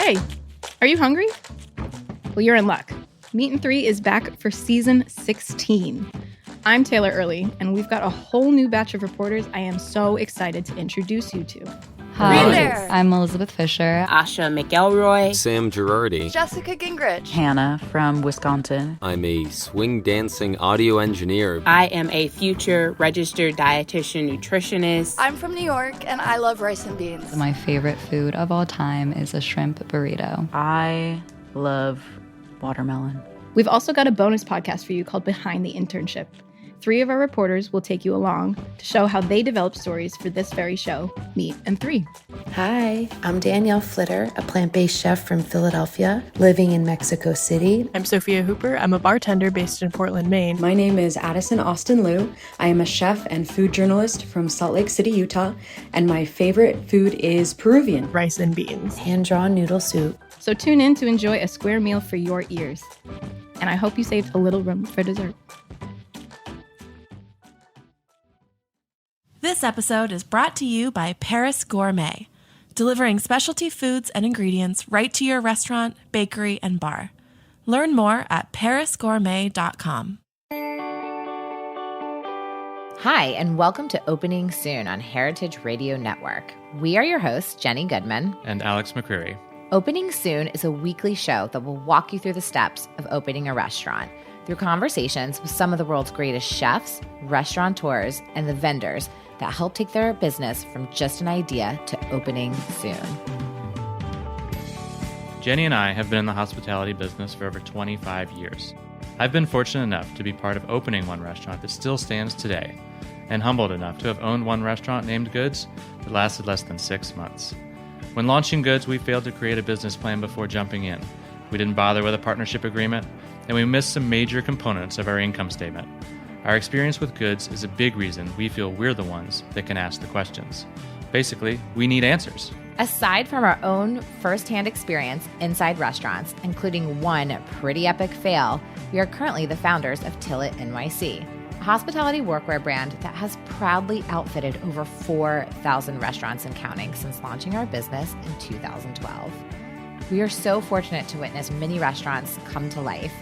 Hey, are you hungry? Well, you're in luck. Meat and Three is back for season 16. I'm Taylor Early, and we've got a whole new batch of reporters I am so excited to introduce you to. Hi, there. I'm Elizabeth Fisher. Asha McElroy. Sam Girardi. Jessica Gingrich. Hannah from Wisconsin. I'm a swing dancing audio engineer. I am a future registered dietitian nutritionist. I'm from New York, and I love rice and beans. My favorite food of all time is a shrimp burrito. I love watermelon. We've also got a bonus podcast for you called Behind the Internship. 3 of our reporters will take you along to show how they developed stories for this very show, Meat and Three. Hi, I'm Danielle Flitter, a plant-based chef from Philadelphia, living in Mexico City. I'm Sophia Hooper. I'm a bartender based in Portland, Maine. My name is Addison Austin Liu. I am a chef and food journalist from Salt Lake City, Utah, and my favorite food is Peruvian. Rice and beans. Hand-drawn noodle soup. So tune in to enjoy a square meal for your ears. And I hope you saved a little room for dessert. This episode is brought to you by Paris Gourmet, delivering specialty foods and ingredients right to your restaurant, bakery, and bar. Learn more at parisgourmet.com. Hi, and welcome to Opening Soon on Heritage Radio Network. We are your hosts, Jenny Goodman and Alex McCreary. Opening Soon is a weekly show that will walk you through the steps of opening a restaurant through conversations with some of the world's greatest chefs, restaurateurs, and the vendors that help take their business from just an idea to opening soon. Jenny and I have been in the hospitality business for over 25 years. I've been fortunate enough to be part of opening one restaurant that still stands today, and humbled enough to have owned one restaurant named Goods that lasted less than 6 months. When launching Goods, we failed to create a business plan before jumping in. We didn't bother with a partnership agreement, and we missed some major components of our income statement. Our experience with Goods is a big reason we feel we're the ones that can ask the questions. Basically, we need answers. Aside from our own firsthand experience inside restaurants, including one pretty epic fail, we are currently the founders of Tillet NYC, a hospitality workwear brand that has proudly outfitted over 4,000 restaurants and counting since launching our business in 2012. We are so fortunate to witness many restaurants come to life.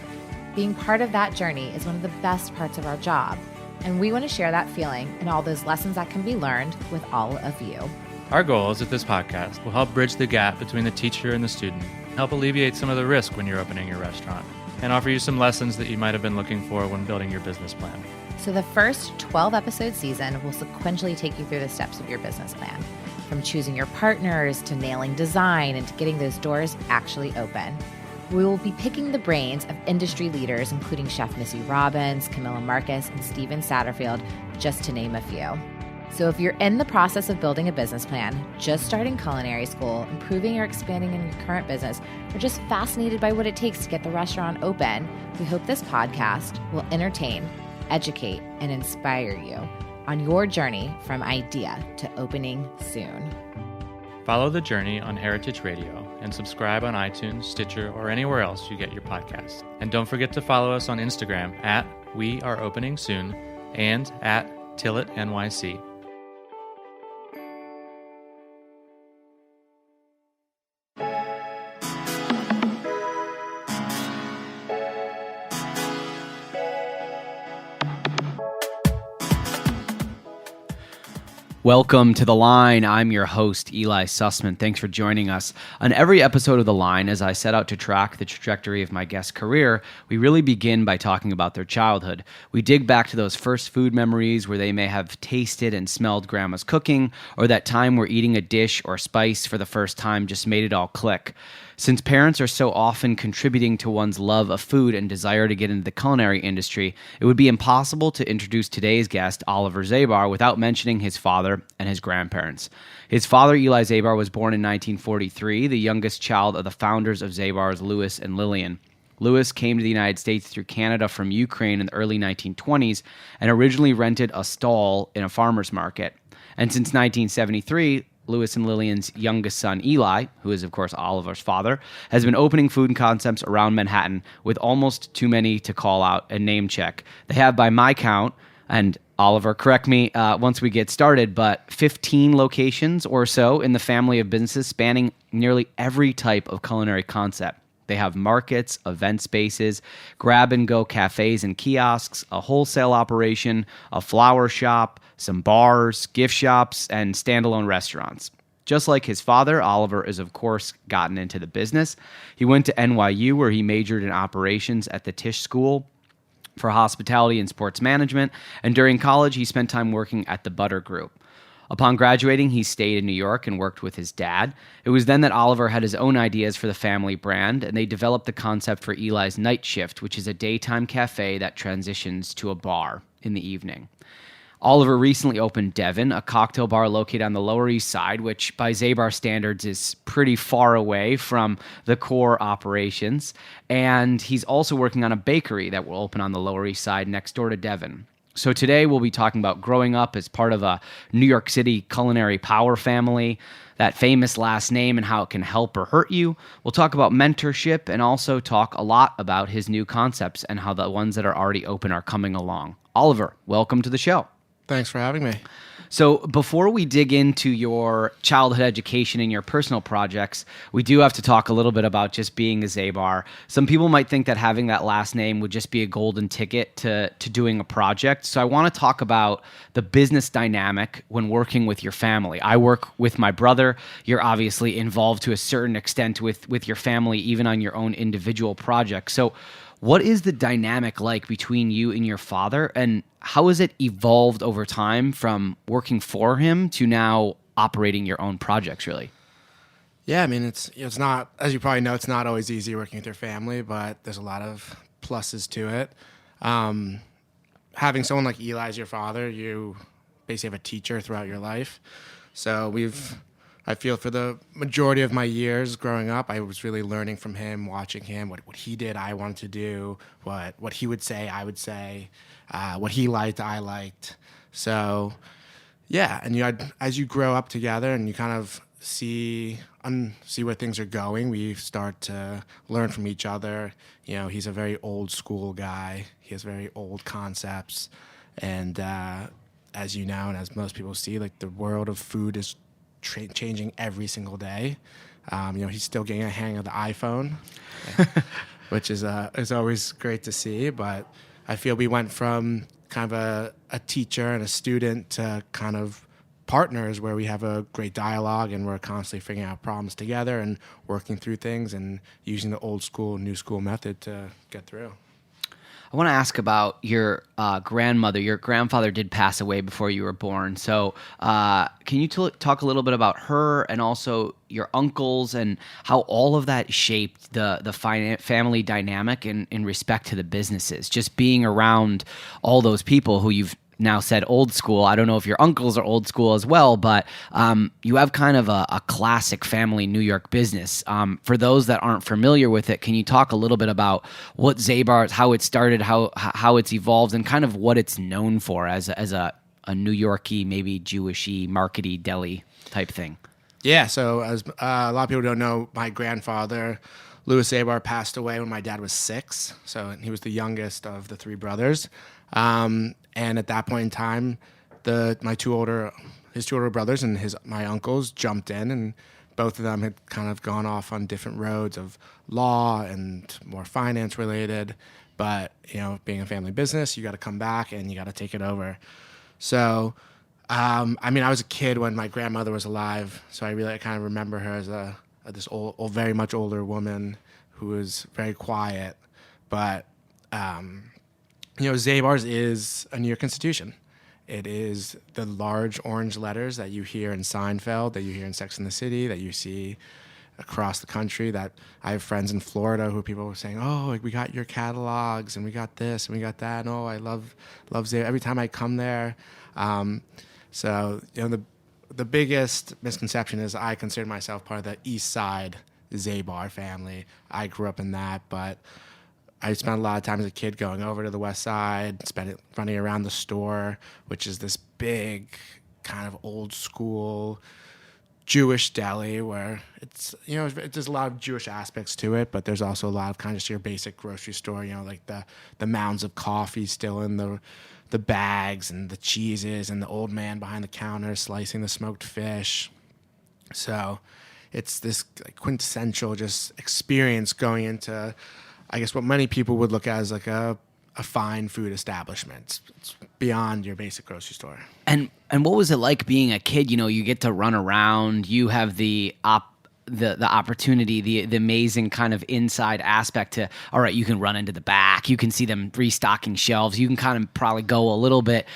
Being part of that journey is one of the best parts of our job, and we want to share that feeling and all those lessons that can be learned with all of you. Our goal is that this podcast will help bridge the gap between the teacher and the student, help alleviate some of the risk when you're opening your restaurant, and offer you some lessons that you might have been looking for when building your business plan. So the first 12-episode season will sequentially take you through the steps of your business plan, from choosing your partners to nailing design and to getting those doors actually open. We will be picking the brains of industry leaders, including Chef Missy Robbins, Camilla Marcus, and Steven Satterfield, just to name a few. So if you're in the process of building a business plan, just starting culinary school, improving or expanding in your current business, or just fascinated by what it takes to get the restaurant open, we hope this podcast will entertain, educate, and inspire you on your journey from idea to opening soon. Follow the journey on Heritage Radio and subscribe on iTunes, Stitcher, or anywhere else you get your podcasts. And don't forget to follow us on Instagram at We Are Opening Soon and at Tillet NYC. Welcome to The Line. I'm your host, Eli Sussman. Thanks for joining us. On every episode of The Line, as I set out to track the trajectory of my guest's career, we really begin by talking about their childhood. We dig back to those first food memories where they may have tasted and smelled grandma's cooking, or that time where eating a dish or spice for the first time just made it all click. Since parents are so often contributing to one's love of food and desire to get into the culinary industry, it would be impossible to introduce today's guest, Oliver Zabar, without mentioning his father and his grandparents. His father, Eli Zabar, was born in 1943, the youngest child of the founders of Zabar's, Louis and Lillian. Louis came to the United States through Canada from Ukraine in the early 1920s and originally rented a stall in a farmer's market. And since 1973, Louis and Lillian's youngest son, Eli, who is, of course, Oliver's father, has been opening food concepts around Manhattan with almost too many to call out and name check. They have, by my count, And Oliver, correct me once we get started, but 15 locations or so in the family of businesses spanning nearly every type of culinary concept. They have markets, event spaces, grab-and-go cafes and kiosks, a wholesale operation, a flower shop, some bars, gift shops, and standalone restaurants. Just like his father, Oliver is, of course, gotten into the business. He went to NYU, where he majored in operations at the Tisch School for Hospitality and Sports Management, and during college, he spent time working at the Butter Group. Upon graduating, he stayed in New York and worked with his dad. It was then that Oliver had his own ideas for the family brand, and they developed the concept for Eli's Night Shift, which is a daytime cafe that transitions to a bar in the evening. Oliver recently opened Devon, a cocktail bar located on the Lower East Side, which by Zabar standards is pretty far away from the core operations. And he's also working on a bakery that will open on the Lower East Side next door to Devon. So today we'll be talking about growing up as part of a New York City culinary power family, that famous last name and how it can help or hurt you. We'll talk about mentorship and also talk a lot about his new concepts and how the ones that are already open are coming along. Oliver, welcome to the show. Thanks for having me. So before we dig into your childhood education and your personal projects, we do have to talk a little bit about just being a Zabar. Some people might think that having that last name would just be a golden ticket to doing a project. So I want to talk about the business dynamic when working with your family. I work with my brother. You're obviously involved to a certain extent with your family, even on your own individual projects. So what is the dynamic like between you and your father, and how has it evolved over time from working for him to now operating your own projects, really? Yeah, I mean, it's not, as you probably know, it's not always easy working with your family, but there's a lot of pluses to it. Having someone like Eli as your father, you basically have a teacher throughout your life. So I feel for the majority of my years growing up, I was really learning from him, watching him, what he did, I wanted to do, what he would say, I would say, what he liked, I liked. So, yeah, and as you grow up together and you kind of see where things are going, we start to learn from each other. You know, he's a very old school guy. He has very old concepts. And as you know, and as most people see, like the world of food is changing every single day. He's still getting a hang of the iPhone, which is always great to see. But I feel we went from kind of a teacher and a student to kind of partners where we have a great dialogue and we're constantly figuring out problems together and working through things and using the old school, new school method to get through. I want to ask about your grandmother. Your grandfather did pass away before you were born. So can you talk a little bit about her and also your uncles and how all of that shaped the family dynamic in respect to the businesses? Just being around all those people who you've now said old school. I don't know if your uncles are old school as well, but you have kind of a classic family New York business. For those that aren't familiar with it, can you talk a little bit about what Zabar, how it started, how it's evolved, and kind of what it's known for as a New Yorky, maybe Jewishy, markety, deli type thing? Yeah, so as a lot of people don't know, my grandfather, Louis Zabar, passed away when my dad was 6. So he was the youngest of the 3 brothers. And at that point in time, his 2 older brothers and my uncles jumped in, and both of them had kind of gone off on different roads of law and more finance related. But, being a family business, you got to come back and you got to take it over. So, I was a kid when my grandmother was alive, so I kind of remember her as this old, very much older woman who was very quiet. But, Zabar's is a New York institution. It is the large orange letters that you hear in Seinfeld, that you hear in Sex and the City, that you see across the country. That I have friends in Florida who people were saying, "Oh, like we got your catalogs and we got this and we got that." And, "Oh, I love Zabar." Every time I come there. So the biggest misconception is I consider myself part of the East Side Zabar family. I grew up in that, but I spent a lot of time as a kid going over to the West Side, spent it running around the store, which is this big kind of old school Jewish deli where it's, there's a lot of Jewish aspects to it, but there's also a lot of kind of just your basic grocery store, like the mounds of coffee still in the bags and the cheeses and the old man behind the counter slicing the smoked fish. So it's this quintessential just experience going into, I guess, what many people would look at as like a fine food establishment. It's beyond your basic grocery store. And what was it like being a kid? You get to run around. You have the opportunity, the amazing kind of inside aspect to, all right, you can run into the back. You can see them restocking shelves. You can kind of probably go a little bit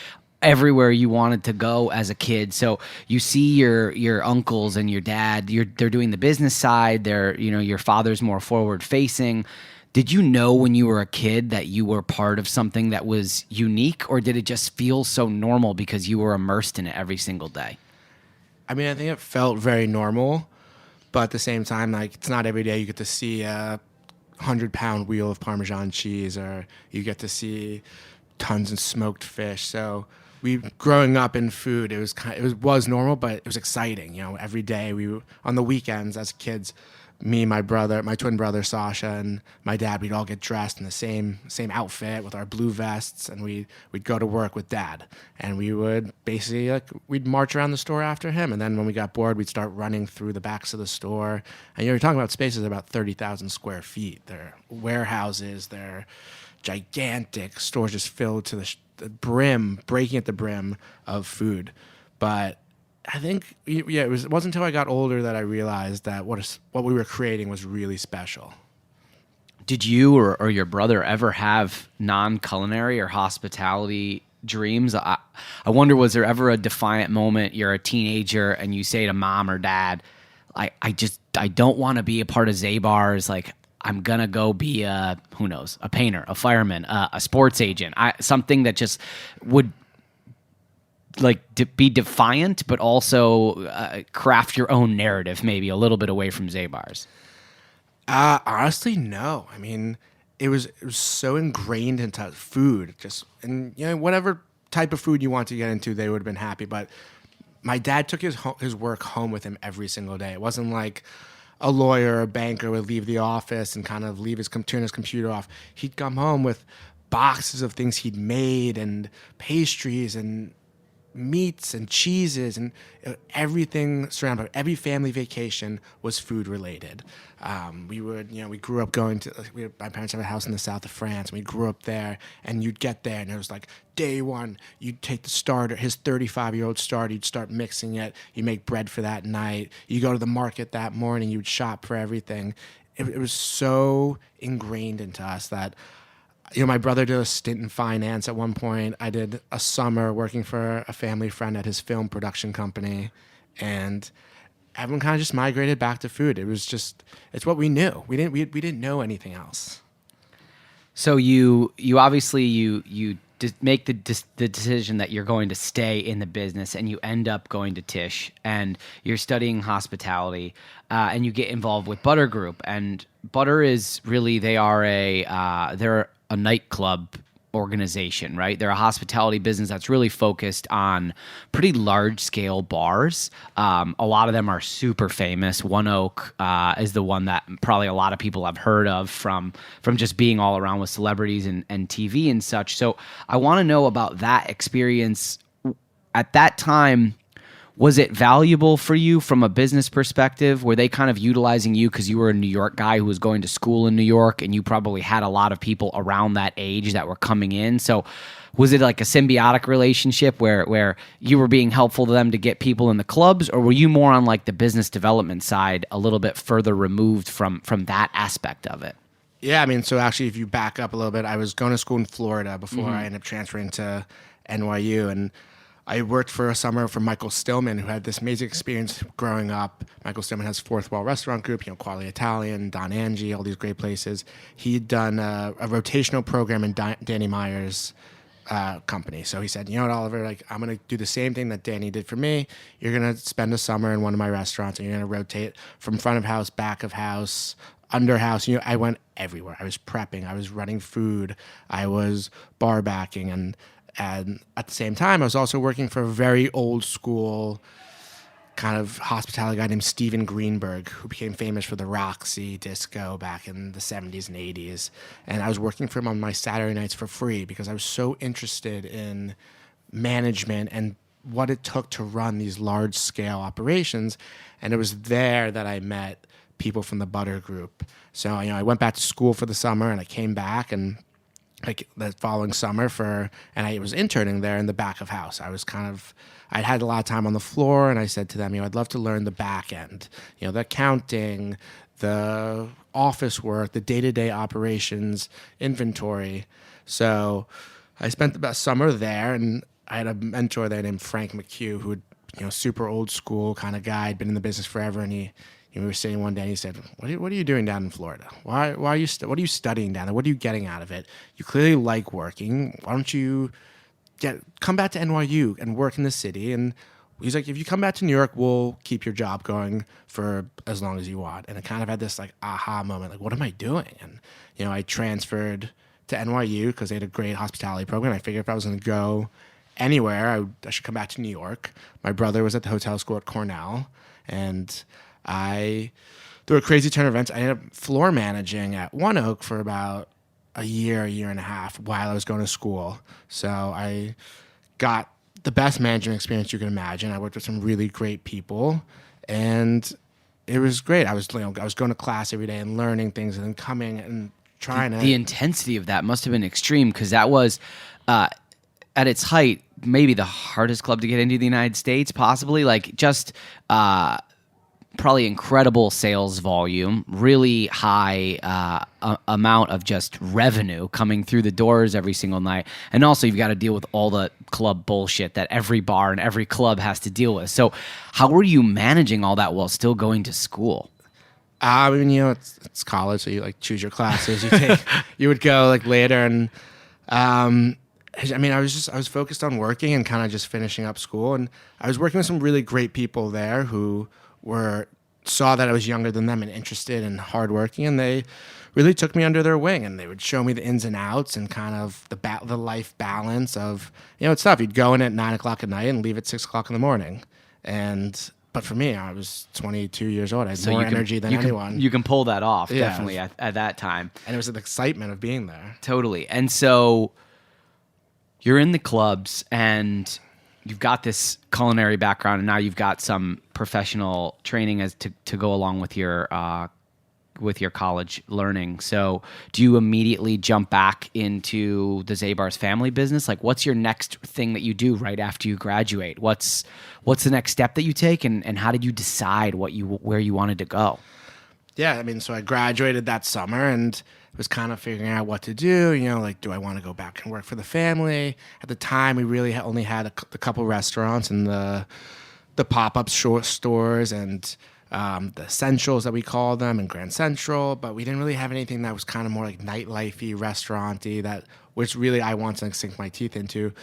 everywhere you wanted to go as a kid. So you see your uncles and your dad, they're doing the business side. Your father's more forward facing. Did you know when you were a kid that you were part of something that was unique, or did it just feel so normal because you were immersed in it every single day? I mean, I think it felt very normal, but at the same time, like, it's not every day you get to see a 100-pound wheel of Parmesan cheese, or you get to see tons of smoked fish. So growing up in food, it was normal, but it was exciting. Every day on the weekends as kids, me, my twin brother Sasha, and my dad, we'd all get dressed in the same outfit with our blue vests, and we'd go to work with Dad, and we would basically we'd march around the store after him, and then when we got bored, we'd start running through the backs of the store. And you're talking about spaces about 30,000 square feet. They're warehouses, they're gigantic stores just filled to the brim, breaking at the brim of food. But I think, it wasn't until I got older that I realized that what we were creating was really special. Did you or your brother ever have non-culinary or hospitality dreams? I wonder, was there ever a defiant moment, you're a teenager and you say to mom or dad, I don't want to be a part of Zabar's, like, I'm going to go be a painter, a fireman, a sports agent, something that just would be defiant, but also craft your own narrative, maybe a little bit away from Zabar's? Honestly, no. I mean, it was so ingrained into food, and whatever type of food you want to get into, they would have been happy. But my dad took his work home with him every single day. It wasn't like a lawyer or a banker would leave the office and kind of turn his computer off. He'd come home with boxes of things he'd made and pastries and meats and cheeses, and everything surrounded. Every family vacation was food related. We grew up going to, my parents have a house in the south of France, and we grew up there, and you'd get there and it was like day one, you'd take the starter, his 35-year-old starter, you'd start mixing it, you make bread for that night, you go to the market that morning, you'd shop for everything. It was so ingrained into us that my brother did a stint in finance at one point. I did a summer working for a family friend at his film production company, and everyone kind of just migrated back to food. It's what we knew. We didn't know anything else. So you obviously make the decision that you're going to stay in the business, and you end up going to Tisch, and you're studying hospitality, and you get involved with Butter Group. And Butter is really, they're a nightclub organization, right? They're a hospitality business that's really focused on pretty large-scale bars. A lot of them are super famous. One Oak is the one that probably a lot of people have heard of from just being all around with celebrities and TV and such. So I want to know about that experience. At that time, was it valuable for you from a business perspective? Were they kind of utilizing you because you were a New York guy who was going to school in New York, and you probably had a lot of people around that age that were coming in? So was it like a symbiotic relationship where you were being helpful to them to get people in the clubs, or were you more on like the business development side, a little bit further removed from that aspect of it? Yeah, I mean, so actually, if you back up a little bit, I was going to school in Florida before I ended up transferring to NYU, and I worked for a summer for Michael Stillman, who had this amazing experience growing up. Michael Stillman has Fourth Wall Restaurant Group, Quality Italian, Don Angie, all these great places. He'd done a rotational program in Danny Meyer's company. So he said, you know what, Oliver, I'm going to do the same thing that Danny did for me. You're going to spend a summer in one of my restaurants, and you're going to rotate from front of house, back of house, under house. I went everywhere. I was prepping. I was running food. I was bar backing, and at the same time, I was also working for a very old school kind of hospitality guy named Steven Greenberg, who became famous for the Roxy disco back in the 70s and 80s. And I was working for him on my Saturday nights for free because I was so interested in management and what it took to run these large scale operations. And it was there that I met people from the Butter Group. So, I went back to school for the summer and I came back and like the following summer and I was interning there in the back of house. I'd had a lot of time on the floor, and I said to them, I'd love to learn the back end, the accounting, the office work, the day-to-day operations, inventory. So I spent the best summer there, and I had a mentor there named Frank McHugh, who would, super old school kind of guy, had been in the business forever, and we were sitting one day and he said, what are you doing down in Florida? Why are you what are you studying down there? What are you getting out of it? You clearly like working. Why don't you come back to NYU and work in the city? And he's like, if you come back to New York, we'll keep your job going for as long as you want. And I kind of had this like aha moment, like, what am I doing? And, I transferred to NYU because they had a great hospitality program. I figured if I was going to go anywhere, I should come back to New York. My brother was at the hotel school at Cornell, and through a crazy turn of events, I ended up floor managing at One Oak for about a year and a half while I was going to school. So I got the best management experience you can imagine. I worked with some really great people, and it was great. I was going to class every day and learning things, and then coming and trying The intensity of that must have been extreme, because that was, at its height, maybe the hardest club to get into the United States, possibly. Like, just probably incredible sales volume, really high amount of just revenue coming through the doors every single night. And also you've got to deal with all the club bullshit that every bar and every club has to deal with. So how were you managing all that while still going to school? It's college, so you like choose your classes. You would go like later, and I was focused on working and kind of just finishing up school. And I was working with some really great people there who saw that I was younger than them and interested and hardworking, and they really took me under their wing, and they would show me the ins and outs and kind of the life balance of, it's tough. You'd go in at 9:00 at night and leave at 6:00 in the morning. But for me, I was 22 years old. I had more energy than anyone. You can pull that off, definitely, at that time. And it was the excitement of being there. Totally. And so you're in the clubs, and you've got this culinary background, and now you've got some professional training as to go along with your college learning. So do you immediately jump back into the Zabar's family business? Like, what's your next thing that you do right after you graduate? What's the next step that you take, and how did you decide where you wanted to go? Yeah, so I graduated that summer and was kind of figuring out what to do. Do I want to go back and work for the family? At the time, we really only had a couple restaurants and the pop-up stores and the Essentials that we call them in Grand Central, but we didn't really have anything that was kind of more like nightlife-y, restaurant-y, which really I want to sink my teeth into.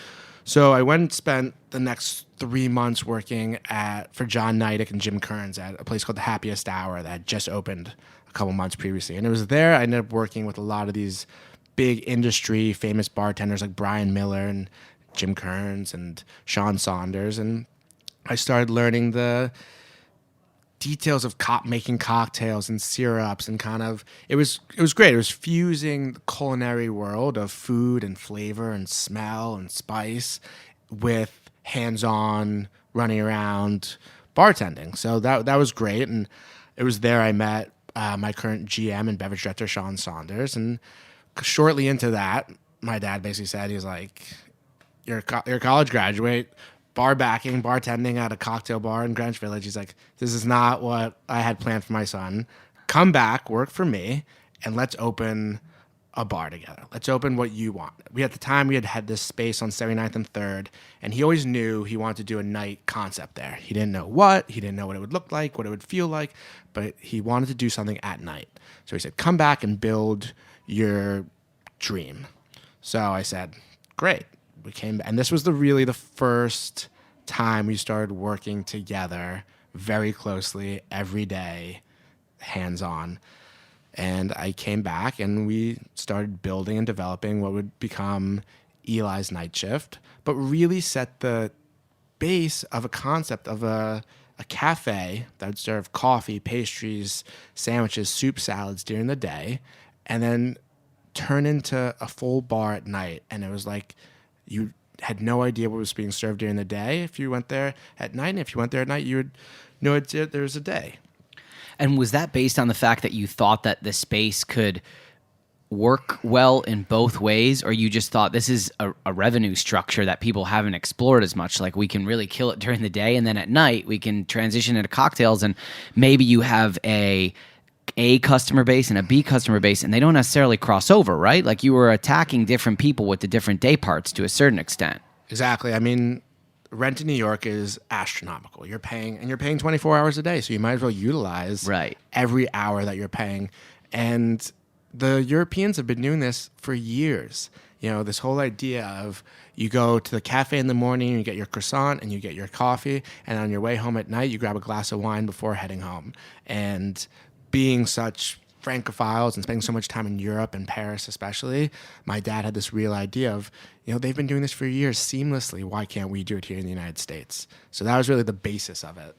So I went and spent the next 3 months working for John Neidick and Jim Kearns at a place called the Happiest Hour that had just opened a couple months previously. And it was there I ended up working with a lot of these big industry famous bartenders like Brian Miller and Jim Kearns and Sean Saunders. And I started learning the details of making cocktails and syrups, and kind of it was great. It was fusing the culinary world of food and flavor and smell and spice with hands-on running around bartending. So that was great, and it was there I met my current GM and beverage director, Sean Saunders. And shortly into that, my dad basically said, he's like, you're a college graduate, bartending at a cocktail bar in Greenwich Village. He's like, this is not what I had planned for my son. Come back, work for me, and let's open a bar together. Let's open what you want. At the time, we had this space on 79th and 3rd, and he always knew he wanted to do a night concept there. He didn't know what it would look like, what it would feel like, but he wanted to do something at night. So he said, come back and build your dream. So I said, great. We came, and this was really the first time we started working together very closely every day, hands-on. And I came back and we started building and developing what would become Eli's Night Shift, but really set the base of a concept of a a cafe that would serve coffee, pastries, sandwiches, soup, salads during the day, and then turn into a full bar at night. And it was like you had no idea what was being served during the day if you went there at night. And if you went there at night, you would know there was a day. And was that based on the fact that you thought that the space could work well in both ways, or you just thought this is a revenue structure that people haven't explored as much? Like, we can really kill it during the day, and then at night we can transition into cocktails, and maybe you have a customer base and a B customer base, and they don't necessarily cross over, right? Like, you were attacking different people with the different day parts to a certain extent. Exactly. I mean, rent in New York is astronomical. You're paying 24 hours a day, so you might as well utilize every hour that you're paying. And the Europeans have been doing this for years. You know, this whole idea of you go to the cafe in the morning, you get your croissant and you get your coffee, and on your way home at night, you grab a glass of wine before heading home. And being such Francophiles and spending so much time in Europe and Paris especially, my dad had this real idea of, you know, they've been doing this for years seamlessly. Why can't we do it here in the United States? So that was really the basis of it.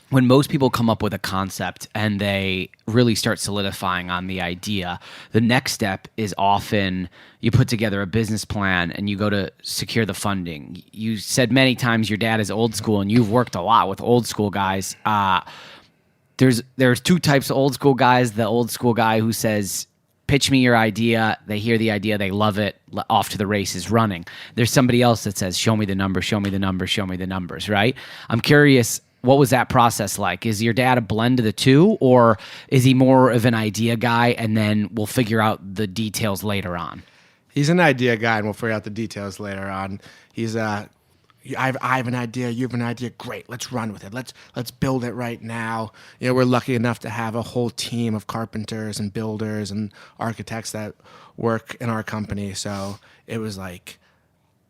When most people come up with a concept and they really start solidifying on the idea, the next step is often you put together a business plan and you go to secure the funding. You said many times your dad is old school, and you've worked a lot with old school guys. There's two types of old school guys. The old school guy who says, pitch me your idea. They hear the idea. They love it. Off to the races running. There's somebody else that says, show me the numbers, show me the numbers, show me the numbers, right? I'm curious, what was that process like? Is your dad a blend of the two, or is he more of an idea guy and then we'll figure out the details later on? He's an idea guy and we'll figure out the details later on. He's I have an idea. You have an idea. Great. Let's run with it. Let's build it right now. You know, we're lucky enough to have a whole team of carpenters and builders and architects that work in our company. So it was like,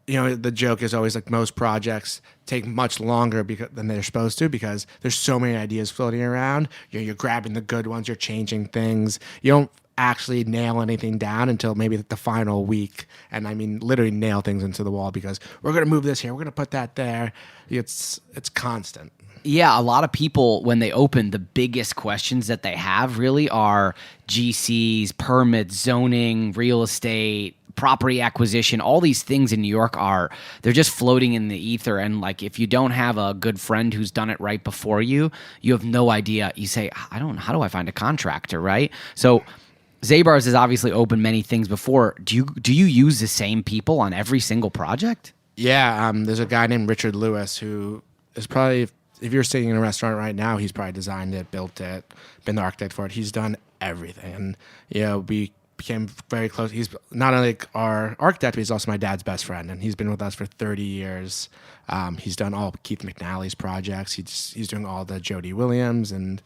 you know, the joke is always like most projects take much longer than they're supposed to, because there's so many ideas floating around. You're grabbing the good ones. You're changing things. You don't actually nail anything down until maybe the final week. And I mean, literally nail things into the wall, because we're going to move this here. We're going to put that there. It's constant. Yeah, a lot of people, when they open, the biggest questions that they have really are GCs, permits, zoning, real estate, property acquisition. All these things in New York they're just floating in the ether. And like, if you don't have a good friend who's done it right before you, you have no idea. You say, how do I find a contractor, right? So Zabar's has obviously opened many things before. Do you use the same people on every single project? Yeah, there's a guy named Richard Lewis who is probably, if you're sitting in a restaurant right now, he's probably designed it, built it, been the architect for it. He's done everything. And, you know, we became very close. He's not only our architect, but he's also my dad's best friend. And he's been with us for 30 years. He's done all Keith McNally's projects. He's doing all the Jody Williams and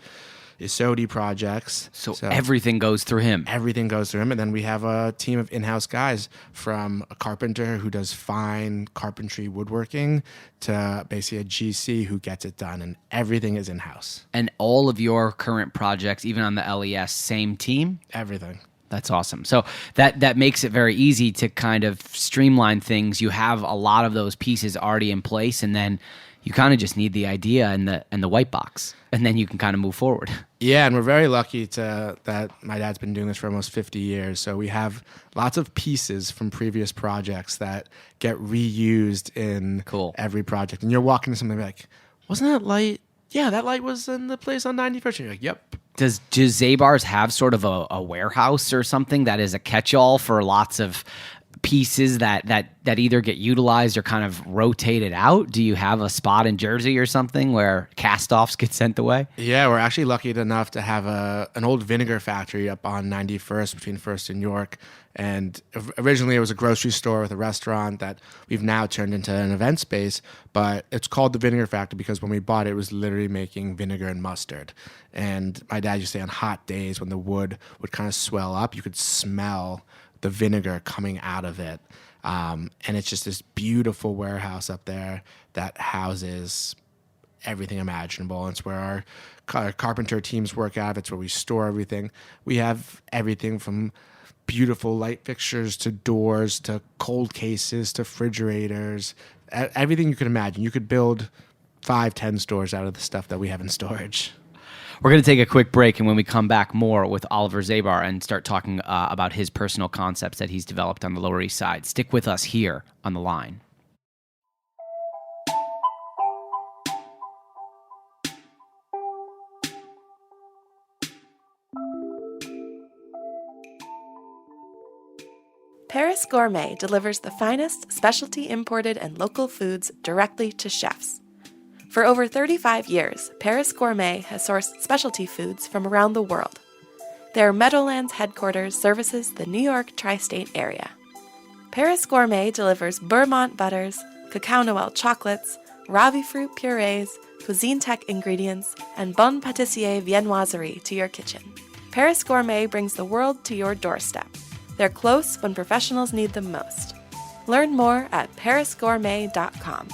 Isodi projects. So everything goes through him. Everything goes through him. And then we have a team of in-house guys, from a carpenter who does fine carpentry woodworking to basically a GC who gets it done. And everything is in-house. And all of your current projects, even on the LES, same team? Everything. That's awesome. So that makes it very easy to kind of streamline things. You have a lot of those pieces already in place, and then you kind of just need the idea and the white box, and then you can kind of move forward. Yeah, and we're very lucky that my dad's been doing this for almost 50 years. So we have lots of pieces from previous projects that get reused in every project. And you're walking to something like, wasn't that light? Yeah, that light was in the place on 91st. And you're like, yep. Does Zabar's have sort of a warehouse or something that is a catch-all for lots of pieces that either get utilized or kind of rotated out? Do you have a spot in Jersey or something where cast-offs get sent away? Yeah, we're actually lucky enough to have an old vinegar factory up on 91st between 1st and York. And originally it was a grocery store with a restaurant that we've now turned into an event space, but it's called the Vinegar Factory because when we bought it, it was literally making vinegar and mustard. And my dad used to say on hot days when the wood would kind of swell up, you could smell the vinegar coming out of it. And it's just this beautiful warehouse up there that houses everything imaginable. It's where our carpenter teams work out. It's where we store everything. We have everything from beautiful light fixtures to doors to cold cases to refrigerators, everything you could imagine. You could build 5-10 stores out of the stuff that we have in storage. We're going to take a quick break, and when we come back, more with Oliver Zabar and start talking about his personal concepts that he's developed on the Lower East Side. Stick with us here on The Line. Paris Gourmet delivers the finest specialty imported and local foods directly to chefs. For over 35 years, Paris Gourmet has sourced specialty foods from around the world. Their Meadowlands headquarters services the New York tri-state area. Paris Gourmet delivers Bourmont butters, cacao noel chocolates, Ravi fruit purees, cuisine tech ingredients, and Bon Pâtissier viennoiserie to your kitchen. Paris Gourmet brings the world to your doorstep. They're close when professionals need them most. Learn more at parisgourmet.com.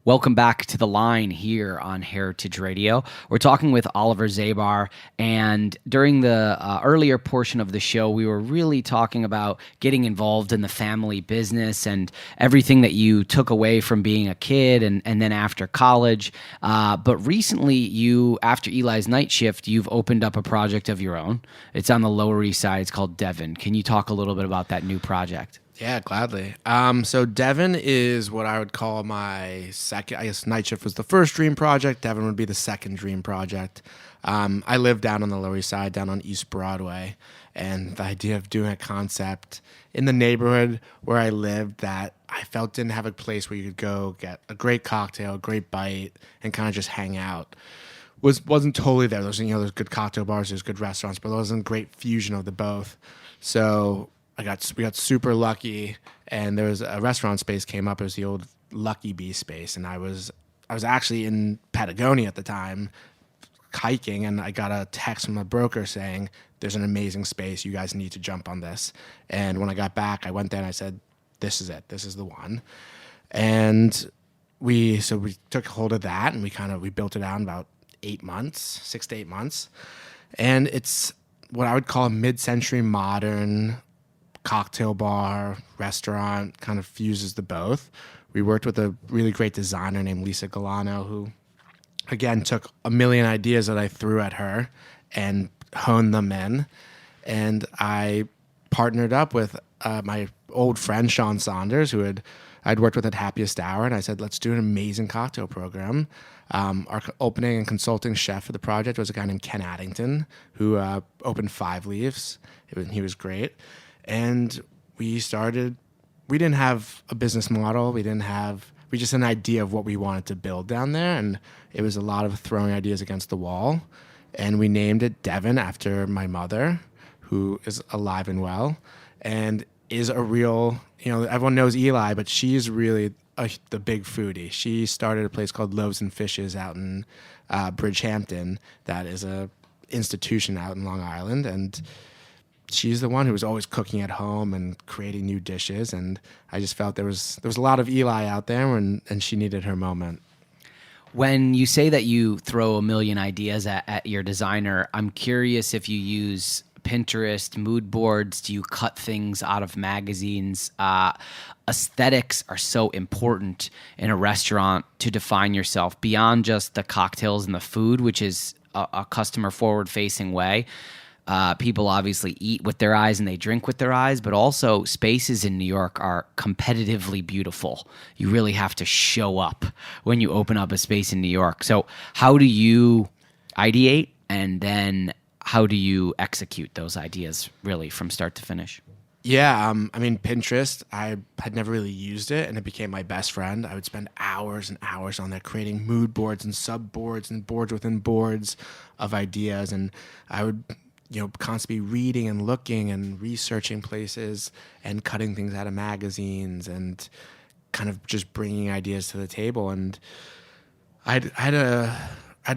Welcome back to The Line here on Heritage Radio. We're talking with Oliver Zabar, and during the earlier portion of the show, we were really talking about getting involved in the family business and everything that you took away from being a kid and then after college. But recently, after Eli's night shift, you've opened up a project of your own. It's on the Lower East Side. It's called Devon. Can you talk a little bit about that new project? Yeah, gladly. So Devon is what I would call my second, I guess Night Shift was the first dream project. Devon would be the second dream project. I live down on the Lower East Side, down on East Broadway. And the idea of doing a concept in the neighborhood where I lived that I felt didn't have a place where you could go get a great cocktail, a great bite, and kind of just hang out wasn't totally there. There's good cocktail bars, there's good restaurants, but there wasn't a great fusion of the both. So we got super lucky, and there was a restaurant space came up. It was the old Lucky Bee space, and I was actually in Patagonia at the time, hiking, and I got a text from a broker saying, "There's an amazing space. You guys need to jump on this." And when I got back, I went there and I said, "This is it. This is the one." And we took hold of that, and we built it out in about 6 to 8 months, and it's what I would call a mid-century modern cocktail bar, restaurant, kind of fuses the both. We worked with a really great designer named Lisa Galano, who, again, took a million ideas that I threw at her and honed them in. And I partnered up with my old friend, Sean Saunders, who I'd worked with at Happiest Hour, and I said, let's do an amazing cocktail program. Our opening and consulting chef for the project was a guy named Ken Addington, who opened Five Leaves. He was great. And we didn't have a business model. We just had an idea of what we wanted to build down there. And it was a lot of throwing ideas against the wall. And we named it Devon after my mother, who is alive and well, and is a real, everyone knows Eli, but she's really the big foodie. She started a place called Loaves and Fishes out in Bridgehampton. That is a institution out in Long Island. And she's the one who was always cooking at home and creating new dishes, and I just felt there was a lot of Eli out there, and she needed her moment. When you say that you throw a million ideas at your designer, I'm curious if you use Pinterest, mood boards. Do you cut things out of magazines? Aesthetics are so important in a restaurant to define yourself beyond just the cocktails and the food, which is a customer forward-facing way. People obviously eat with their eyes and they drink with their eyes, but also spaces in New York are competitively beautiful. You really have to show up when you open up a space in New York. So how do you ideate, and then how do you execute those ideas really from start to finish? Yeah, Pinterest, I had never really used it, and it became my best friend. I would spend hours and hours on there creating mood boards and sub-boards and boards within boards of ideas, and I would constantly reading and looking and researching places and cutting things out of magazines and kind of just bringing ideas to the table. And I'd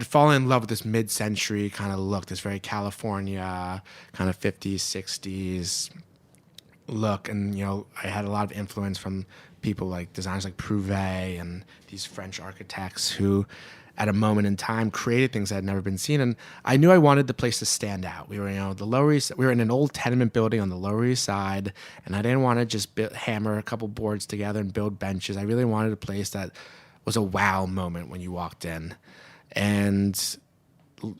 fallen in love with this mid-century kind of look, this very California kind of 50s, 60s look. And, I had a lot of influence from people like designers like Prouvé and these French architects who at a moment in time created things that had never been seen. And I knew I wanted the place to stand out. We were, the Lower East, we were in an old tenement building on the Lower East Side, and I didn't want to just hammer a couple boards together and build benches. I really wanted a place that was a wow moment when you walked in. And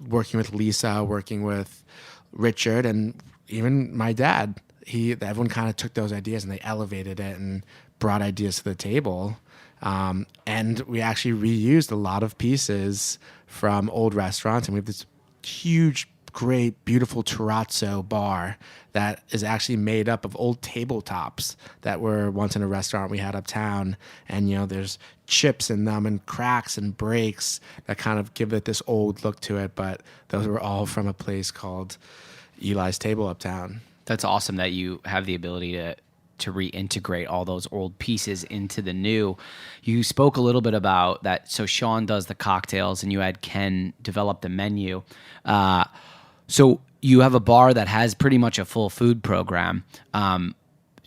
working with Lisa, working with Richard, and even my dad, everyone kind of took those ideas and they elevated it and brought ideas to the table. And we actually reused a lot of pieces from old restaurants. And we have this huge, great, beautiful terrazzo bar that is actually made up of old tabletops that were once in a restaurant we had uptown. And, there's chips in them and cracks and breaks that kind of give it this old look to it. But those were all from a place called Eli's Table uptown. That's awesome that you have the ability to reintegrate all those old pieces into the new. You spoke a little bit about that. So Sean does the cocktails and you had Ken develop the menu. So you have a bar that has pretty much a full food program.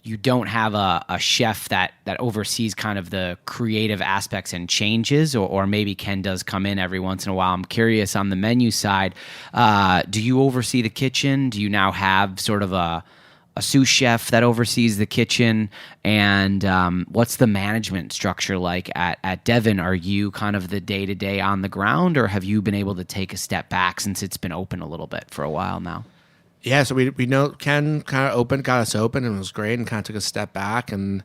You don't have a chef that oversees kind of the creative aspects and changes, or maybe Ken does come in every once in a while. I'm curious on the menu side. Do you oversee the kitchen? Do you now have sort of a sous chef that oversees the kitchen? And what's the management structure like at Devon? Are you kind of the day-to-day on the ground, or have you been able to take a step back since it's been open a little bit for a while now? Yeah, so we know Ken kind of got us open, and it was great, and kind of took a step back. And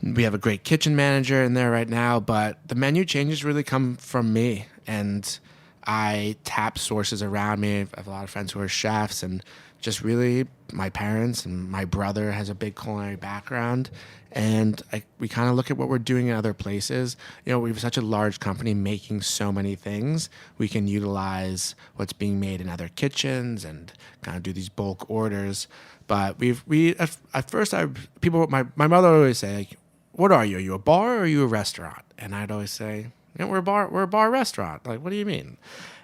we have a great kitchen manager in there right now, but the menu changes really come from me. And I tap sources around me. I have a lot of friends who are chefs, and just really my parents and my brother has a big culinary background. And we kind of look at what we're doing in other places. We have such a large company making so many things. We can utilize what's being made in other kitchens and kind of do these bulk orders. But at first, my mother would always say, like, "What are you? Are you a bar or are you a restaurant?" And I'd always say, "We're a bar restaurant." Like, what do you mean?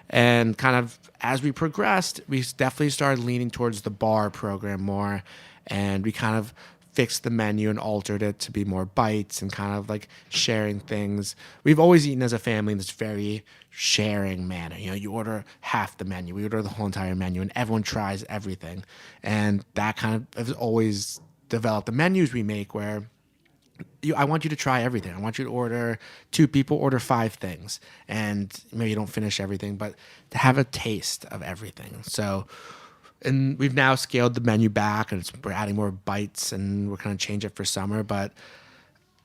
And kind of as we progressed, we definitely started leaning towards the bar program more, and we kind of fixed the menu and altered it to be more bites and kind of like sharing things. We've always eaten as a family in this very sharing manner. You order half the menu, we order the whole entire menu, and everyone tries everything. And that kind of has always developed the menus we make where I want you to try everything. I want you to order 2 people, order 5 things. And maybe you don't finish everything, but to have a taste of everything. So, and we've now scaled the menu back, and we're adding more bites, and we're going to change it for summer. But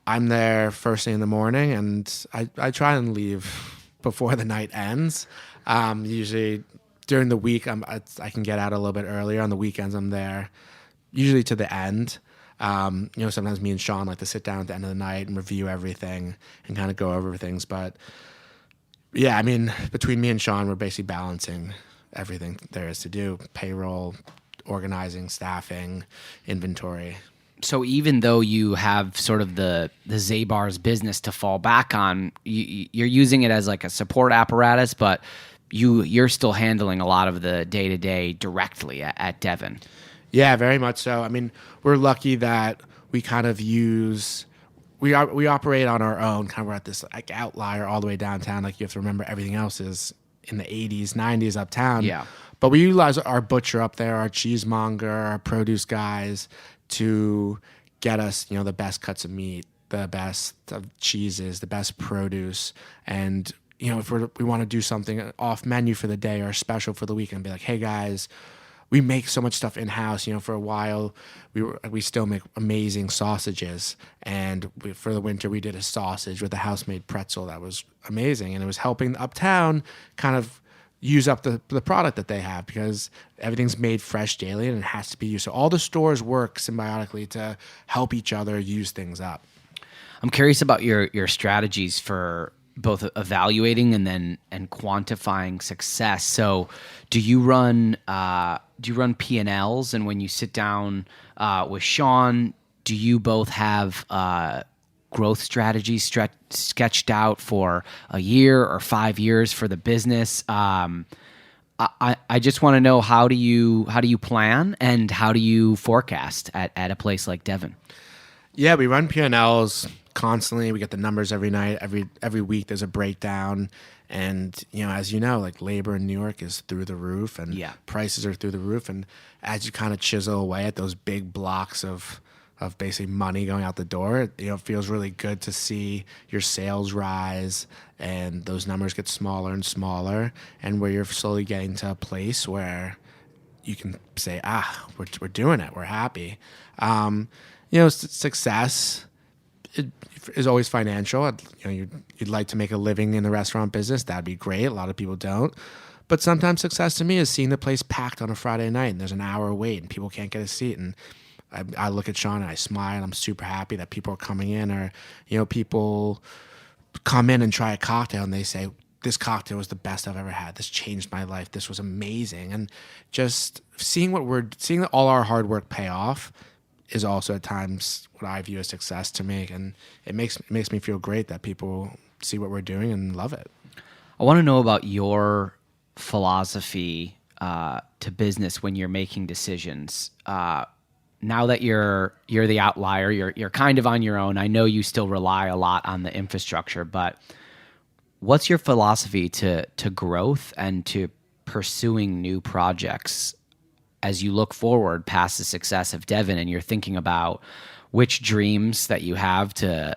I'm there first thing in the morning, and I try and leave before the night ends. Usually during the week, I can get out a little bit earlier. On the weekends, I'm there usually to the end. Sometimes me and Sean like to sit down at the end of the night and review everything and kind of go over things. But yeah, I mean, between me and Sean, we're basically balancing everything there is to do: payroll, organizing, staffing, inventory. So even though you have sort of the Zabar's business to fall back on, you're using it as like a support apparatus, but you're still handling a lot of the day-to-day directly at Devon. Yeah, very much so. I mean, we're lucky that we kind of we operate on our own. Kind of we're at this like outlier all the way downtown. Like, you have to remember everything else is in the 80s, 90s uptown. Yeah. But we utilize our butcher up there, our cheesemonger, our produce guys to get us, the best cuts of meat, the best of cheeses, the best produce. And, if we want to do something off menu for the day or special for the weekend, be like, "Hey guys, we make so much stuff in-house." For a while, we still make amazing sausages. And for the winter, we did a sausage with a house-made pretzel that was amazing. And it was helping Uptown kind of use up the product that they have, because everything's made fresh daily and it has to be used. So all the stores work symbiotically to help each other use things up. I'm curious about your strategies for both evaluating and quantifying success. So do you run P&Ls, and when you sit down with Sean, do you both have growth strategies sketched out for a year or 5 years for the business? I just want to know, how do you plan and how do you forecast at a place like Devon? Yeah, we run P&Ls constantly. We get the numbers every night. Every week there's a breakdown. And, as you know, like labor in New York is through the roof and prices are through the roof. And as you kind of chisel away at those big blocks of basically money going out the door, it feels really good to see your sales rise and those numbers get smaller and smaller, and where you're slowly getting to a place where you can say, we're doing it. We're happy. Success is always financial. You'd like to make a living in the restaurant business. That'd be great. A lot of people don't. But sometimes success to me is seeing the place packed on a Friday night and there's an hour wait and people can't get a seat. And I look at Sean and I smile and I'm super happy that people are coming in, or, people come in and try a cocktail and they say, this cocktail was the best I've ever had. This changed my life. This was amazing. And just seeing all our hard work pay off is also at times what I view as success to me. And it makes me feel great that people see what we're doing and love it. I want to know about your philosophy to business when you're making decisions. Now that you're the outlier, you're kind of on your own. I know you still rely a lot on the infrastructure, but what's your philosophy to growth and to pursuing new projects as you look forward past the success of Devon and you're thinking about which dreams that you have to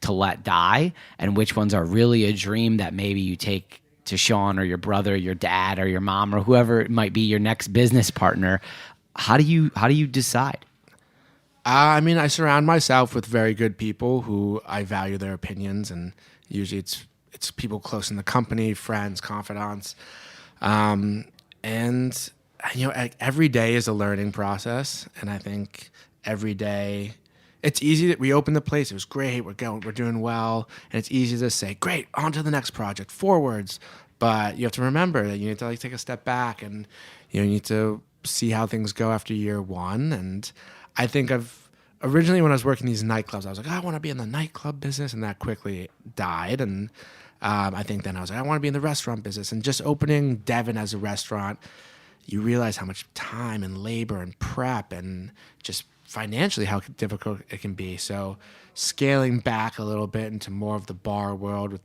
let die and which ones are really a dream that maybe you take to Sean or your brother, your dad or your mom or whoever it might be, your next business partner? How do you decide? I surround myself with very good people who I value their opinions, and usually it's people close in the company, friends, confidants. And every day is a learning process, and I think every day it's easy that we open the place. It was great. We're doing well, and it's easy to say, great, on to the next project, forwards. But you have to remember that you need to take a step back, and you need to see how things go after year one. And I think originally when I was working these nightclubs, I was like, I want to be in the nightclub business, and that quickly died. And I think then I was like, I want to be in the restaurant business. And just opening Devon as a restaurant, you realize how much time and labor and prep and just financially how difficult it can be. So scaling back a little bit into more of the bar world with,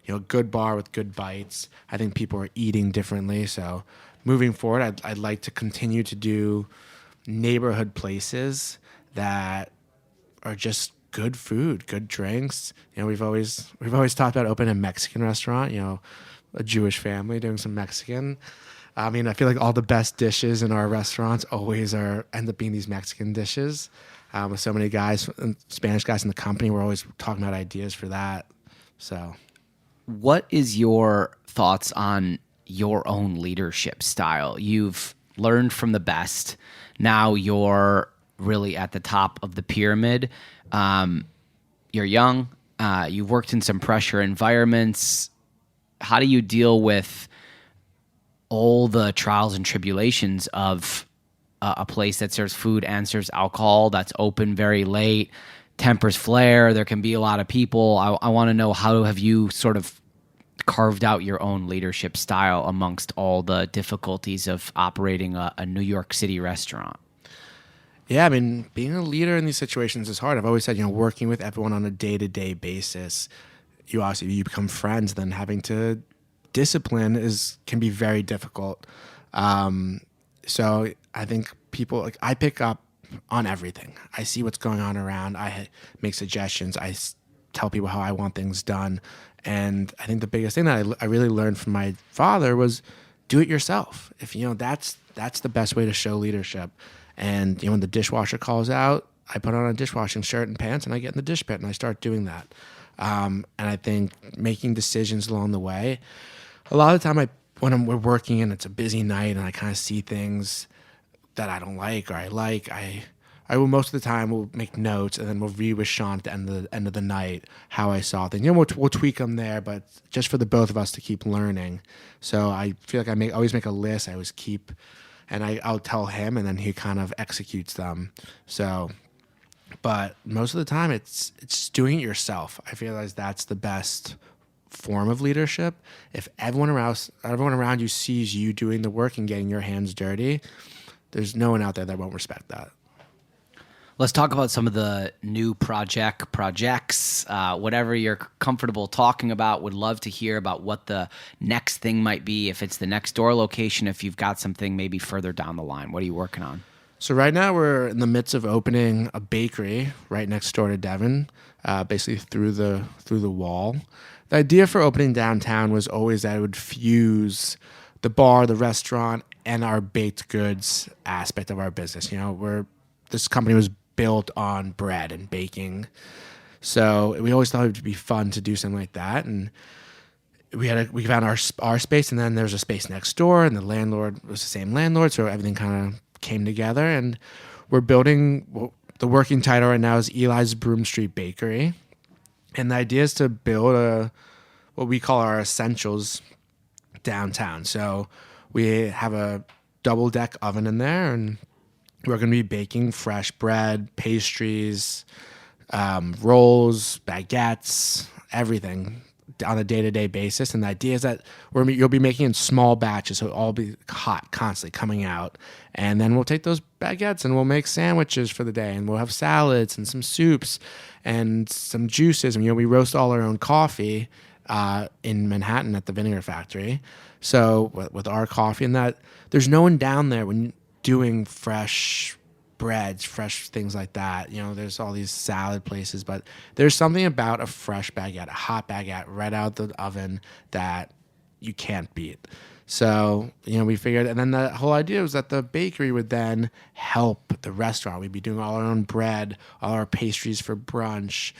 a good bar with good bites. I think people are eating differently. So moving forward, I'd like to continue to do neighborhood places that are just good food, good drinks. We've always talked about opening a Mexican restaurant, a Jewish family doing some Mexican. I feel like all the best dishes in our restaurants always end up being these Mexican dishes. With so many Spanish guys in the company, we're always talking about ideas for that. So, what is your thoughts on your own leadership style? You've learned from the best. Now you're really at the top of the pyramid. You're young. You've worked in some pressure environments. How do you deal with all the trials and tribulations of a place that serves food and serves alcohol, that's open very late, tempers flare, there can be a lot of people? I want to know, how have you sort of carved out your own leadership style amongst all the difficulties of operating a New York City restaurant? Yeah, being a leader in these situations is hard. I've always said, working with everyone on a day-to-day basis, you become friends, then having to discipline can be very difficult. So I think people, I pick up on everything. I see what's going on around. I make suggestions. I tell people how I want things done. And I think the biggest thing that I really learned from my father was do it yourself. If that's the best way to show leadership. And when the dishwasher calls out, I put on a dishwashing shirt and pants and I get in the dish pit and I start doing that. And I think making decisions along the way, a lot of the time when we're working and it's a busy night and I kind of see things that I don't like or I like, I will most of the time will make notes and then we'll read with Sean at the end of the night how I saw things. We'll tweak them there, but just for the both of us to keep learning. So I feel like I always make a list. I always keep, and I'll tell him, and then he kind of executes them. So, but most of the time it's doing it yourself. I feel like that's the best form of leadership. If everyone around you sees you doing the work and getting your hands dirty, there's no one out there that won't respect that. Let's talk about some of the new projects, whatever you're comfortable talking about. Would love to hear about what the next thing might be, if it's the next door location, if you've got something maybe further down the line. What are you working on? So right now we're in the midst of opening a bakery right next door to Devon, basically through the wall. The idea for opening downtown was always that it would fuse the bar, the restaurant, and our baked goods aspect of our business. You know, this company was built on bread and baking. So we always thought it would be fun to do something like that. And we found our space, and then there's a space next door, and the landlord was the same landlord. So everything kind of came together, and we're building, the working title right now is Eli's Broom Street Bakery. And the idea is to build what we call our essentials downtown. So we have a double deck oven in there, and we're going to be baking fresh bread, pastries, rolls, baguettes, everything on a day-to-day basis. And the idea is that you'll be making in small batches, so it'll all be hot, constantly coming out. And then we'll take those baguettes and we'll make sandwiches for the day, and we'll have salads and some soups and some juices. And we roast all our own coffee in Manhattan at the Vinegar Factory. So with our coffee, and that there's no one down there when doing fresh breads, fresh things like that. You know, there's all these salad places, but there's something about a fresh baguette, a hot baguette right out of the oven that you can't beat. So, we figured, and then the whole idea was that the bakery would then help the restaurant. We'd be doing all our own bread, all our pastries for brunch.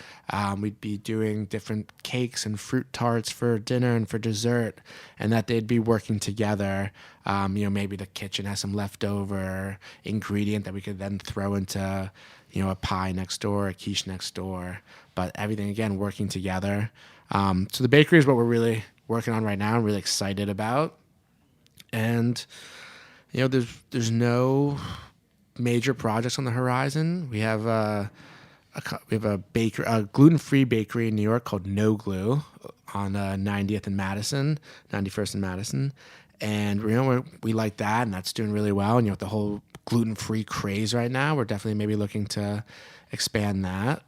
We'd be doing different cakes and fruit tarts for dinner and for dessert, and that they'd be working together. Maybe the kitchen has some leftover ingredient that we could then throw into, a pie next door, a quiche next door, but everything, again, working together. So the bakery is what we're really working on right now and really excited about. And, there's no major projects on the horizon. We have a gluten-free bakery in New York called No Glue on 91st and Madison. And, we like that, and that's doing really well. And, with the whole gluten-free craze right now, we're definitely maybe looking to expand that.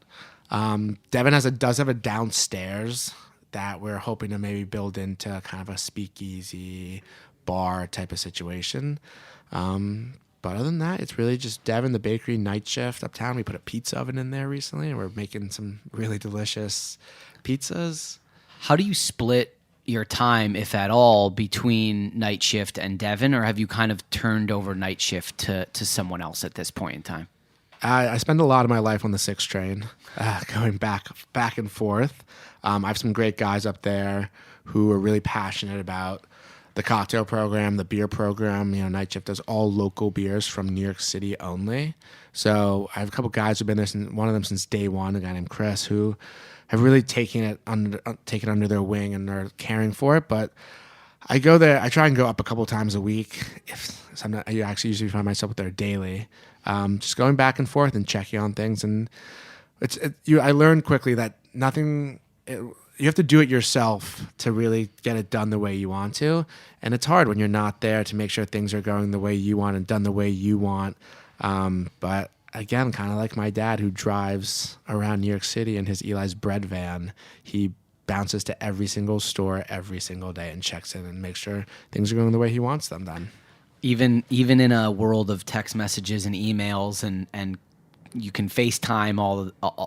Devon does have a downstairs that we're hoping to maybe build into kind of a speakeasy bar type of situation. But other than that, it's really just Devon, the bakery, night shift uptown. We put a pizza oven in there recently, and we're making some really delicious pizzas. How do you split your time, if at all, between night shift and Devon, or have you kind of turned over night shift to someone else at this point in time? I spend a lot of my life on the 6 train, going back and forth. I have some great guys up there who are really passionate about the cocktail program, the beer program. Night shift does all local beers from New York City only. So I have a couple guys who've been there one of them since day one, a guy named Chris, who have really taken it under their wing and are caring for it. But I go there. I try and go up a couple times a week. I actually usually find myself there daily, just going back and forth and checking on things. And I learned quickly that you have to do it yourself to really get it done the way you want to. And it's hard when you're not there to make sure things are going the way you want and done the way you want. But again, kind of like my dad who drives around New York City in his Eli's bread van, he bounces to every single store every single day and checks in and makes sure things are going the way he wants them done. Even in a world of text messages and emails and you can FaceTime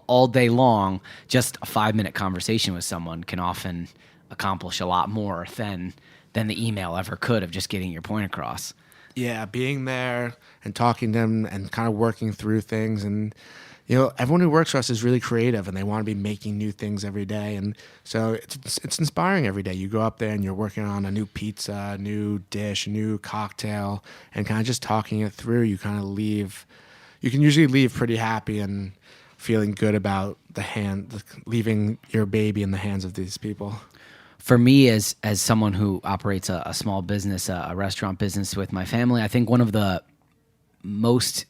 all day long, just a 5-minute conversation with someone can often accomplish a lot more than the email ever could of just getting your point across. Yeah, being there and talking to them and kind of working through things. And, everyone who works for us is really creative and they want to be making new things every day. And so it's inspiring every day. You go up there and you're working on a new pizza, a new dish, a new cocktail, and kind of just talking it through. You kind of leave. You can usually leave pretty happy and feeling good about leaving your baby in the hands of these people. For me, as someone who operates a small business, a restaurant business with my family, I think one of the most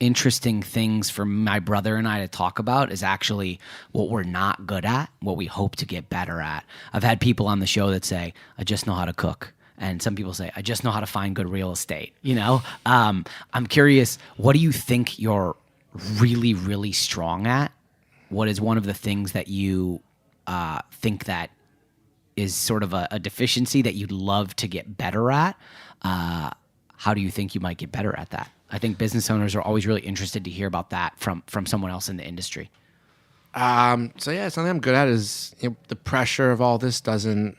interesting things for my brother and I to talk about is actually what we're not good at, what we hope to get better at. I've had people on the show that say, I just know how to cook. And some people say, I just know how to find good real estate. I'm curious, what do you think you're really, really strong at? What is one of the things that you think that is sort of a deficiency that you'd love to get better at? How do you think you might get better at that? I think business owners are always really interested to hear about that from someone else in the industry. Something I'm good at is the pressure of all this doesn't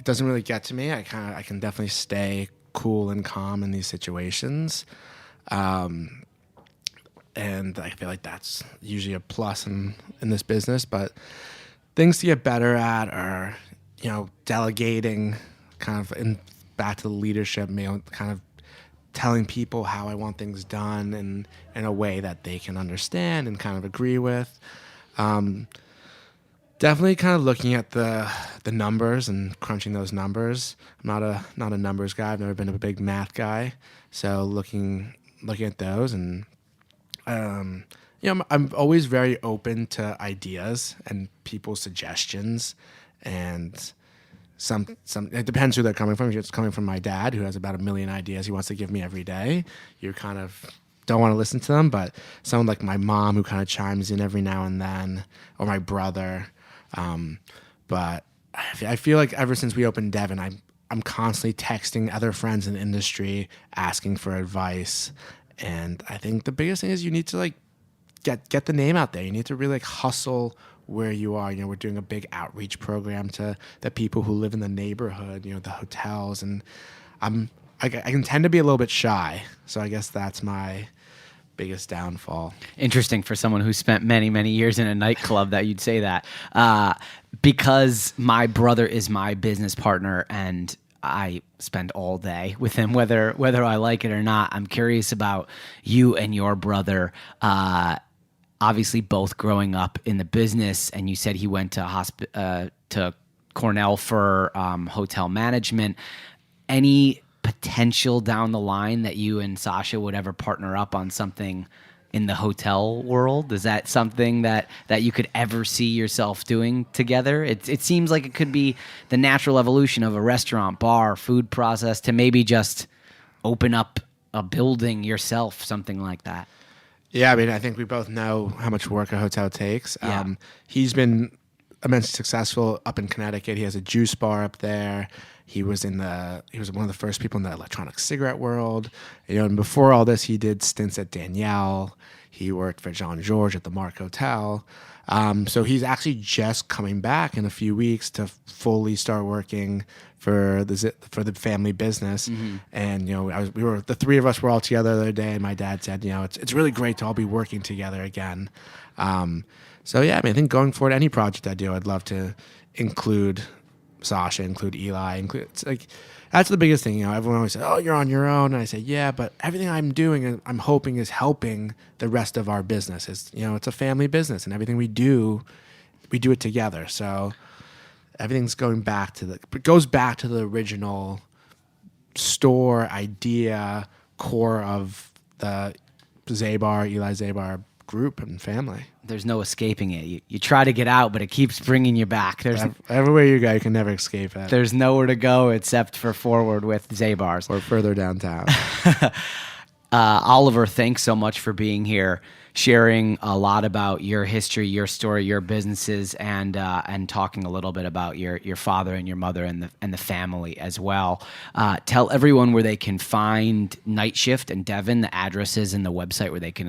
really get to me. I can definitely stay cool and calm in these situations, and I feel like that's usually a plus in this business. But things to get better at are delegating, kind of back to the leadership, kind of telling people how I want things done and in a way that they can understand and kind of agree with. Definitely kind of looking at the numbers and crunching those numbers. I'm not a numbers guy. I've never been a big math guy. So looking at those and I'm always very open to ideas and people's suggestions, and some it depends who they're coming from. If it's coming from my dad, who has about 1 million ideas he wants to give me every day, you kind of don't want to listen to them. But someone like my mom, who kind of chimes in every now and then, or my brother. But I feel like ever since we opened Devon, I'm constantly texting other friends in the industry asking for advice. And I think the biggest thing is you need to get the name out there. You need to really hustle where you are. We're doing a big outreach program to the people who live in the neighborhood, the hotels. And I can tend to be a little bit shy. So I guess that's my biggest downfall. Interesting for someone who spent many, many years in a nightclub that you'd say that. Because my brother is my business partner and I spend all day with him, whether I like it or not. I'm curious about you and your brother, obviously both growing up in the business, and you said he went to Cornell for hotel management. Any potential down the line that you and Sasha would ever partner up on something in the hotel world? Is that something that you could ever see yourself doing together? It seems like it could be the natural evolution of a restaurant, bar, food process to maybe just open up a building yourself, something like that. Yeah, I think we both know how much work a hotel takes. Yeah. He's been immensely successful up in Connecticut. He has a juice bar up there. He was one of the first people in the electronic cigarette world. And before all this, he did stints at Danielle. He worked for Jean Georges at the Mark Hotel. So he's actually just coming back in a few weeks to fully start working for the family business. Mm-hmm. And the three of us were all together the other day, and my dad said, it's really great to all be working together again. So yeah, I think going forward, any project I do, I'd love to include Sasha, include Eli, it's that's the biggest thing. Everyone always says, "Oh, you're on your own," and I say, "Yeah, but everything I'm doing, I'm hoping is helping the rest of our business. It's a family business, and everything we do it together. So everything's goes back to the original store idea core of the Eli Zabar group and family. There's no escaping it. You try to get out, but it keeps bringing you back. Everywhere you go, you can never escape it. There's nowhere to go except for forward with Zabars. Or further downtown. Oliver, thanks so much for being here, sharing a lot about your history, your story, your businesses, and talking a little bit about your father and your mother and the family as well. Tell everyone where they can find Night Shift and Devon, the addresses and the website where they can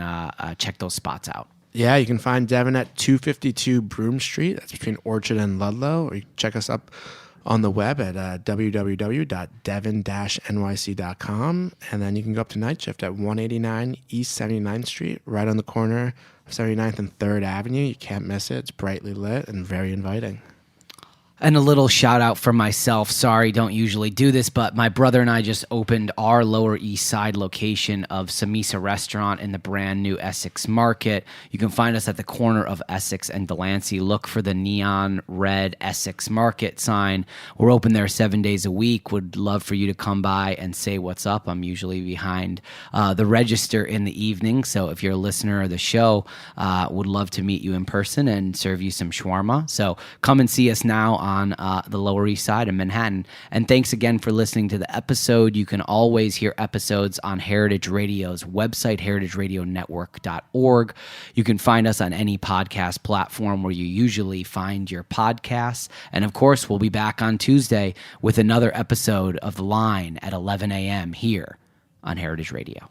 check those spots out. Yeah, you can find Devon at 252 Broome Street. That's between Orchard and Ludlow. Or you can check us up on the web at www.devon-nyc.com. And then you can go up to Night Shift at 189 East 79th Street, right on the corner of 79th and 3rd Avenue. You can't miss it. It's brightly lit and very inviting. And a little shout out for myself. Sorry, don't usually do this, but my brother and I just opened our Lower East Side location of Samisa Restaurant in the brand new Essex Market. You can find us at the corner of Essex and Delancey. Look for the neon red Essex Market sign. We're open there 7 days a week. Would love for you to come by and say what's up. I'm usually behind the register in the evening, so if you're a listener of the show, would love to meet you in person and serve you some shawarma. So come and see us now on the Lower East Side of Manhattan. And thanks again for listening to the episode. You can always hear episodes on Heritage Radio's website, heritageradionetwork.org. You can find us on any podcast platform where you usually find your podcasts. And of course, we'll be back on Tuesday with another episode of The Line at 11 a.m. here on Heritage Radio.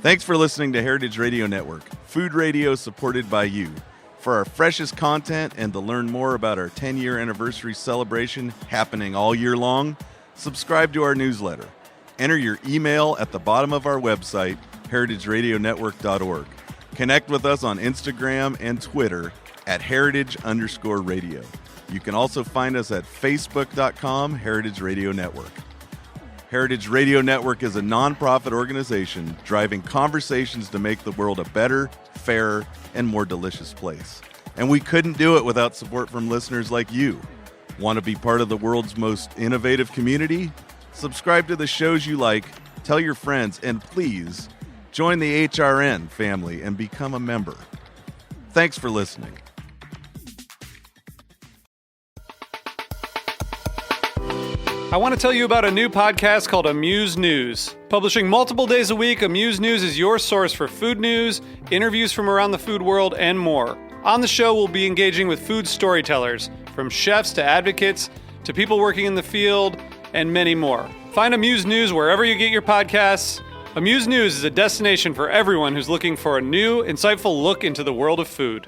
Thanks for listening to Heritage Radio Network, food radio supported by you. For our freshest content and to learn more about our 10-year anniversary celebration happening all year long, subscribe to our newsletter. Enter your email at the bottom of our website, heritageradionetwork.org. Connect with us on Instagram and Twitter at heritage_radio. You can also find us at facebook.com, Heritage Radio Network. Heritage Radio Network is a nonprofit organization driving conversations to make the world a better, fairer, and more delicious place. And we couldn't do it without support from listeners like you. Want to be part of the world's most innovative community? Subscribe to the shows you like, tell your friends, and please join the HRN family and become a member. Thanks for listening. I want to tell you about a new podcast called Amuse News. Publishing multiple days a week, Amuse News is your source for food news, interviews from around the food world, and more. On the show, we'll be engaging with food storytellers, from chefs to advocates to people working in the field, and many more. Find Amuse News wherever you get your podcasts. Amuse News is a destination for everyone who's looking for a new, insightful look into the world of food.